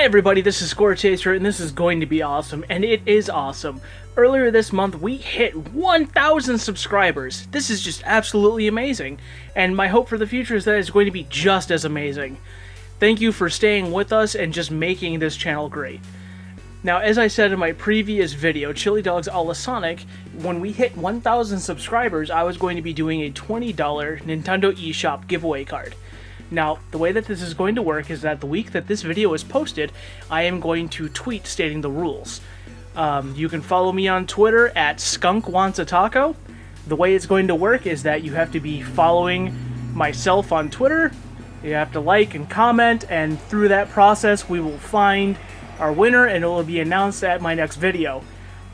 everybody, this is Score Chaser, and this is going to be awesome, and it is awesome. Earlier this month, we hit 1,000 subscribers. This is just absolutely amazing, and my hope for the future is that it's going to be just as amazing. Thank you for staying with us and just making this channel great. Now, as I said in my previous video, Chili Dogs a la Sonic, when we hit 1,000 subscribers, I was going to be doing a $20 Nintendo eShop giveaway card. Now, the way that this is going to work is that the week that this video is posted, I am going to tweet stating the rules. You can follow me on Twitter at SkunkWantsATaco. The way it's going to work is that you have to be following myself on Twitter, you have to like and comment, and through that process we will find our winner and it will be announced at my next video.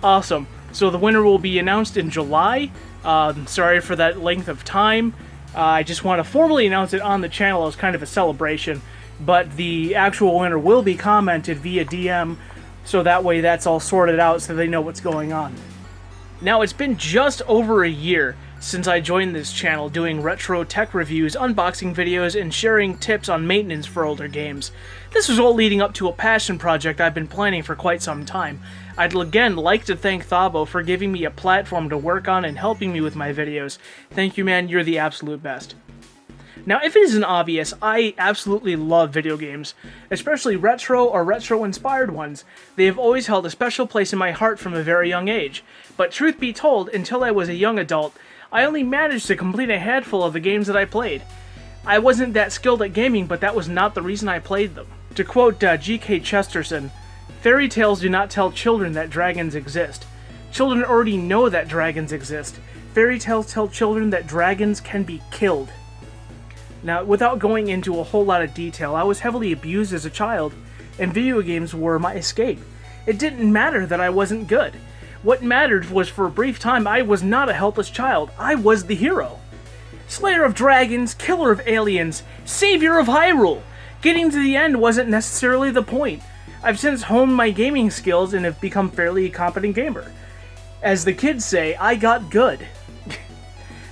Awesome. So the winner will be announced in July. Sorry for that length of time. I just want to formally announce it on the channel as kind of a celebration, but the actual winner will be commented via DM, so that way that's all sorted out so they know what's going on. Now, it's been just over a year since I joined this channel doing retro tech reviews, unboxing videos, and sharing tips on maintenance for older games. This was all leading up to a passion project I've been planning for quite some time. I'd again like to thank Thabo for giving me a platform to work on and helping me with my videos. Thank you, man, you're the absolute best. Now, if it isn't obvious, I absolutely love video games, especially retro or retro-inspired ones. They have always held a special place in my heart from a very young age. But truth be told, until I was a young adult, I only managed to complete a handful of the games that I played. I wasn't that skilled at gaming, but that was not the reason I played them. To quote G.K. Chesterton, "Fairy tales do not tell children that dragons exist. Children already know that dragons exist. Fairy tales tell children that dragons can be killed." Now, without going into a whole lot of detail, I was heavily abused as a child, and video games were my escape. It didn't matter that I wasn't good. What mattered was for a brief time I was not a helpless child, I was the hero. Slayer of dragons, killer of aliens, savior of Hyrule! Getting to the end wasn't necessarily the point. I've since honed my gaming skills and have become fairly a competent gamer. As the kids say, I got good.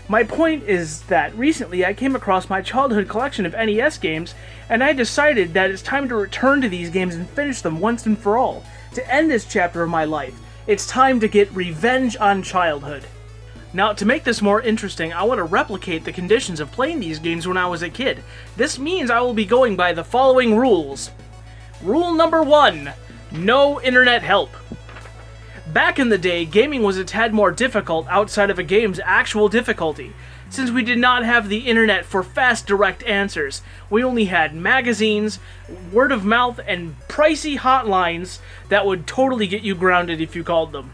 My point is that recently I came across my childhood collection of NES games, and I decided that it's time to return to these games and finish them once and for all. To end this chapter of my life, it's time to get revenge on childhood. Now, to make this more interesting, I want to replicate the conditions of playing these games when I was a kid. This means I will be going by the following rules. Rule number 1, no internet help. Back in the day, gaming was a tad more difficult outside of a game's actual difficulty. Since we did not have the internet for fast, direct answers, we only had magazines, word of mouth, and pricey hotlines that would totally get you grounded if you called them.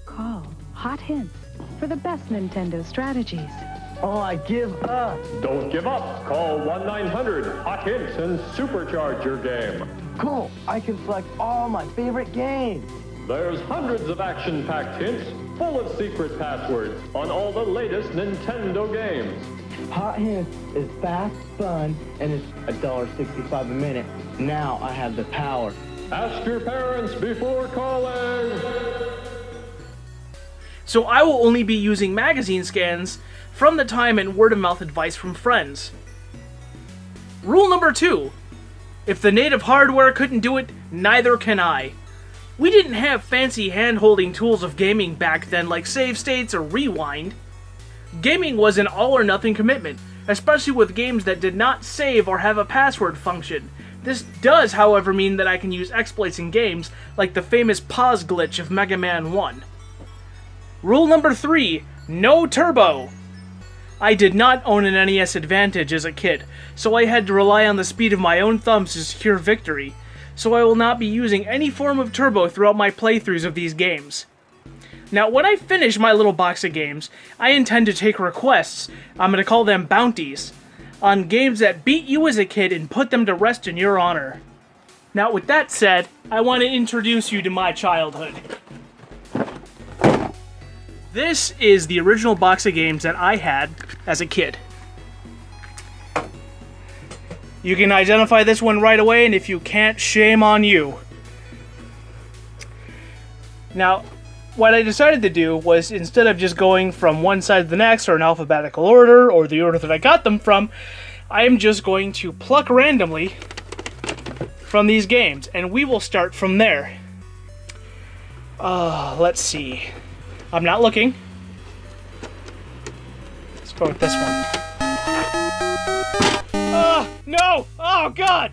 Call Hot Hints for the best Nintendo strategies. Oh, I give up. Don't give up. Call 1-900-HOT-HINTS and supercharge your game. Cool. I can select all my favorite games. There's hundreds of action-packed hints full of secret passwords on all the latest Nintendo games. Hot Hints is fast, fun, and it's $1.65 a minute. Now I have the power. Ask your parents before calling. So I will only be using magazine scans from the time and word-of-mouth advice from friends. Rule number 2. If the native hardware couldn't do it, neither can I. We didn't have fancy hand-holding tools of gaming back then like save states or rewind. Gaming was an all-or-nothing commitment, especially with games that did not save or have a password function. This does, however, mean that I can use exploits in games like the famous pause glitch of Mega Man 1. Rule number 3, no turbo. I did not own an NES Advantage as a kid, so I had to rely on the speed of my own thumbs to secure victory. So I will not be using any form of turbo throughout my playthroughs of these games. Now, when I finish my little box of games, I intend to take requests, I'm going to call them bounties, on games that beat you as a kid and put them to rest in your honor. Now, with that said, I want to introduce you to my childhood. This is the original box of games that I had as a kid. You can identify this one right away, and if you can't, shame on you. Now, what I decided to do was, instead of just going from one side to the next, or in alphabetical order, or the order that I got them from, I am just going to pluck randomly from these games, and we will start from there. Let's see. I'm not looking. Let's go with this one. No! Oh, God!